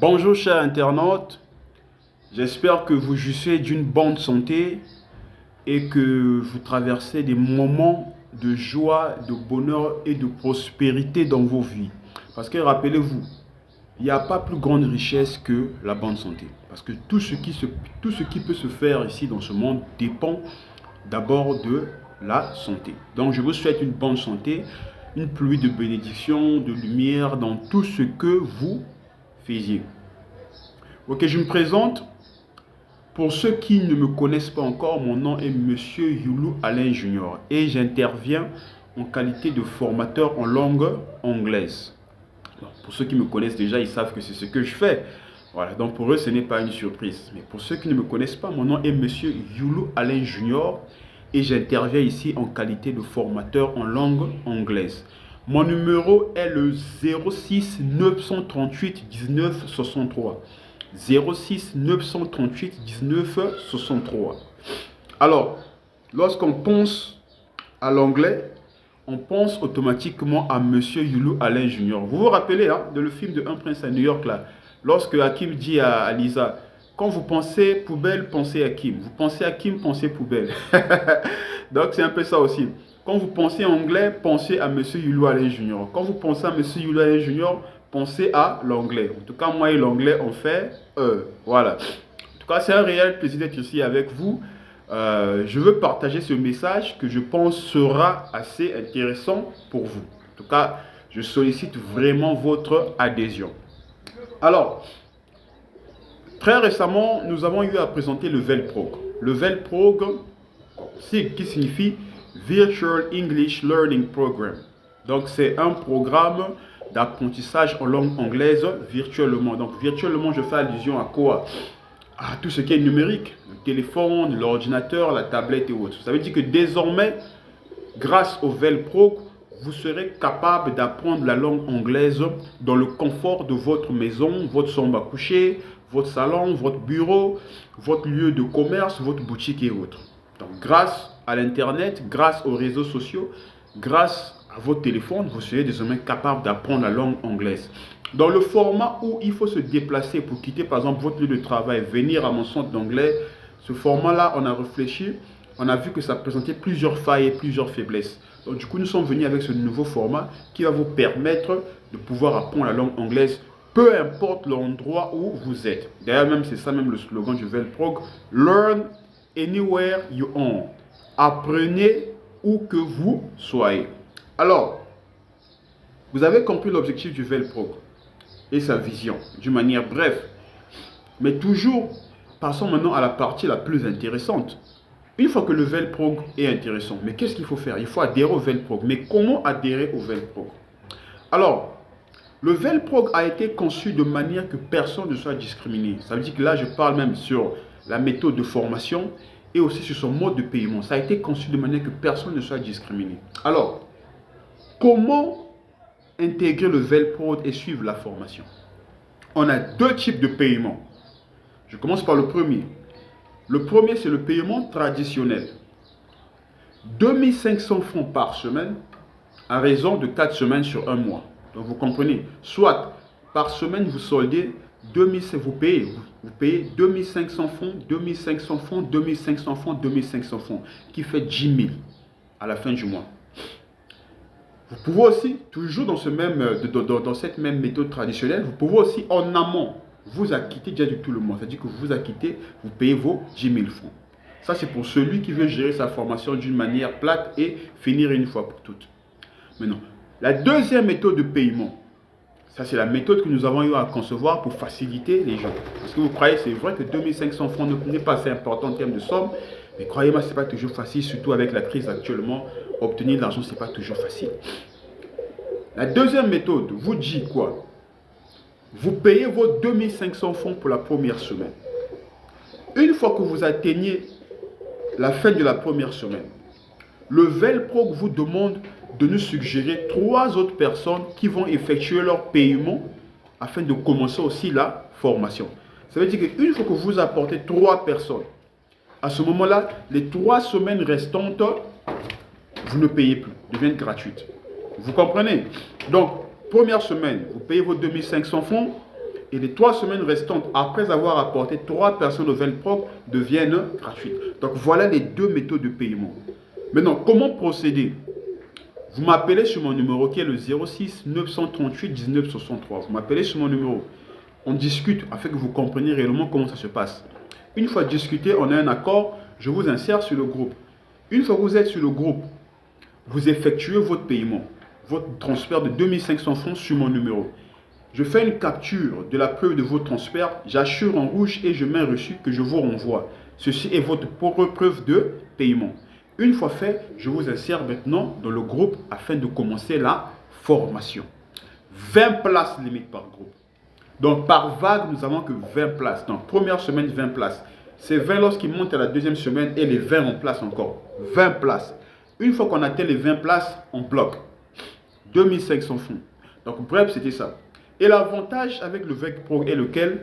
Bonjour chers internautes, j'espère que vous jouissez d'une bonne santé et que vous traversez des moments de joie, de bonheur et de prospérité dans vos vies. Parce que rappelez-vous, il n'y a pas plus grande richesse que la bonne santé. Parce que tout ce qui peut se faire ici dans ce monde dépend d'abord de la santé. Donc je vous souhaite une bonne santé, une pluie de bénédictions, de lumière dans tout ce que vous faisiez. Ok, je me présente. Pour ceux qui ne me connaissent pas encore, mon nom est Monsieur Youlou Alain Junior et j'interviens en qualité de formateur en langue anglaise. Alors, pour ceux qui me connaissent déjà, ils savent que c'est ce que je fais. Voilà, donc pour eux, ce n'est pas une surprise. Mais pour ceux qui ne me connaissent pas, mon nom est Monsieur Youlou Alain Junior et j'interviens ici en qualité de formateur en langue anglaise. Mon numéro est le 06 938 19 63. 06 938 19 63. Alors, lorsqu'on pense à l'anglais, on pense automatiquement à Monsieur Youlou Alain Junior. Vous vous rappelez de le film de Un Prince à New York là, lorsque Hakim dit à Lisa, quand vous pensez poubelle, pensez à Kim. Vous pensez à Kim, pensez poubelle. Donc c'est un peu ça aussi. Quand vous pensez anglais, pensez à Monsieur Youlou Alain Junior. Quand vous pensez à Monsieur Youlou Alain Junior, pensez à l'anglais. En tout cas, moi et l'anglais, on fait voilà. En tout cas, c'est un réel plaisir d'être ici avec vous. Je veux partager ce message que je pense sera assez intéressant pour vous. En tout cas, je sollicite vraiment votre adhésion. Alors, très récemment, nous avons eu à présenter le VELPROG. Le VELPROG, qui signifie Virtual English Learning Program. Donc, c'est un programme d'apprentissage en langue anglaise virtuellement. Donc, virtuellement, je fais allusion à quoi? À tout ce qui est numérique. Le téléphone, l'ordinateur, la tablette et autres. Ça veut dire que désormais, grâce au VELPROG, vous serez capable d'apprendre la langue anglaise dans le confort de votre maison, votre chambre à coucher, votre salon, votre bureau, votre lieu de commerce, votre boutique et autres. Donc, grâce à l'Internet, grâce aux réseaux sociaux, grâce à votre téléphone, vous serez désormais capable d'apprendre la langue anglaise. Dans le format où il faut se déplacer pour quitter par exemple votre lieu de travail, venir à mon centre d'anglais, ce format-là, on a réfléchi, on a vu que ça présentait plusieurs failles et plusieurs faiblesses. Donc du coup, nous sommes venus avec ce nouveau format qui va vous permettre de pouvoir apprendre la langue anglaise, peu importe l'endroit où vous êtes. D'ailleurs, même c'est ça même le slogan du VELPROG, Learn anywhere you are. Apprenez où que vous soyez. Alors, vous avez compris l'objectif du VELPROG et sa vision, d'une manière brève. Mais toujours, passons maintenant à la partie la plus intéressante. Une fois que le VELPROG est intéressant, mais qu'est-ce qu'il faut faire? Il faut adhérer au VELPROG. Mais comment adhérer au VELPROG? Alors, le VELPROG a été conçu de manière que personne ne soit discriminé. Ça veut dire que là, je parle même sur la méthode de formation et aussi sur son mode de paiement. Ça a été conçu de manière que personne ne soit discriminé. Alors, comment intégrer le VELPROG et suivre la formation? On a deux types de paiement. Je commence par le premier. Le premier, c'est le paiement traditionnel. 2500 francs par semaine à raison de 4 semaines sur un mois. Donc vous comprenez, soit par semaine vous soldez 2500, vous payez 2500 francs, 2500 francs, 2500 francs, 2500 francs, qui fait 10 000 à la fin du mois. Vous pouvez aussi, toujours dans cette même méthode traditionnelle, vous pouvez aussi en amont vous acquitter déjà de tout le mois. C'est-à-dire que vous vous acquittez, vous payez vos 10 000 francs. Ça, c'est pour celui qui veut gérer sa formation d'une manière plate et finir une fois pour toutes. Maintenant, la deuxième méthode de paiement, ça c'est la méthode que nous avons eu à concevoir pour faciliter les gens. Parce que vous croyez, c'est vrai que 2500 francs n'est pas assez important en termes de somme, mais croyez-moi, ce n'est pas toujours facile, surtout avec la crise actuellement. Obtenir de l'argent, ce n'est pas toujours facile. La deuxième méthode vous dit quoi? Vous payez vos 2500 francs pour la première semaine. Une fois que vous atteignez la fin de la première semaine, le VELPROG vous demande de nous suggérer 3 autres personnes qui vont effectuer leur paiement afin de commencer aussi la formation. Ça veut dire qu'une fois que vous apportez 3 personnes, à ce moment-là, les 3 semaines restantes, vous ne payez plus, deviennent gratuites. Vous comprenez? Donc, première semaine, vous payez vos 2500 francs. Et les 3 semaines restantes, après avoir apporté 3 personnes au Velprog, deviennent gratuites. Donc voilà les 2 méthodes de paiement. Maintenant, comment procéder? Vous m'appelez sur mon numéro qui est le 06 938 19 63. Vous m'appelez sur mon numéro. On discute afin que vous compreniez réellement comment ça se passe. Une fois discuté, on a un accord, je vous insère sur le groupe. Une fois que vous êtes sur le groupe, vous effectuez votre paiement, votre transfert de 2500 francs sur mon numéro. Je fais une capture de la preuve de votre transfert, j'assure en rouge et je mets un reçu que je vous renvoie. Ceci est votre preuve de paiement. Une fois fait, je vous insère maintenant dans le groupe afin de commencer la formation. 20 places limite par groupe. Donc par vague, nous n'avons que 20 places. Donc première semaine, 20 places. C'est 20 lorsqu'il monte à la deuxième semaine et les 20 en place encore. 20 places. Une fois qu'on atteint les 20 places, on bloque. 2500 francs. Donc bref, c'était ça. Et l'avantage avec le Velprog est lequel?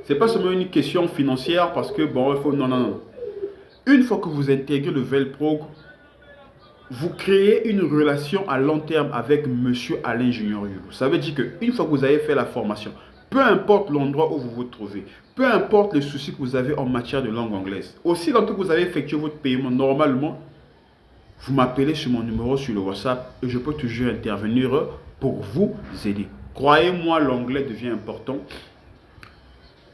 C'est pas seulement une question financière parce que bon, il faut... Non, non, non. Une fois que vous intégrez le Velprog, vous créez une relation à long terme avec Monsieur Alain Junior Yulu. Ça veut dire qu'une fois que vous avez fait la formation, peu importe l'endroit où vous vous trouvez, peu importe les soucis que vous avez en matière de langue anglaise, aussi longtemps que vous avez effectué votre paiement normalement, vous m'appelez sur mon numéro sur le WhatsApp et je peux toujours intervenir pour vous aider. Croyez-moi, l'anglais devient important.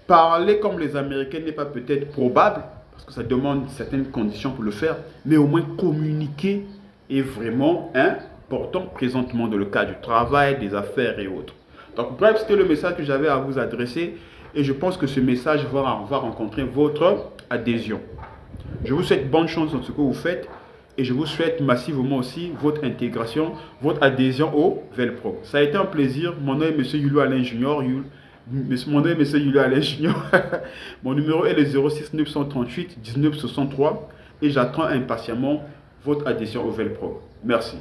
Parler comme les Américains n'est pas peut-être probable, parce que ça demande certaines conditions pour le faire, mais au moins communiquer est vraiment important présentement dans le cadre du travail, des affaires et autres. Donc bref, c'était le message que j'avais à vous adresser et je pense que ce message va rencontrer votre adhésion. Je vous souhaite bonne chance dans ce que vous faites et je vous souhaite massivement aussi votre intégration, votre adhésion au Velprog. Ça a été un plaisir. Mon nom est M. Yulu Alain Junior. Mon nom est M. Yulu Alain Junior. Mon numéro est le 06 938 19 63 et j'attends impatiemment votre adhésion au Velprog. Merci.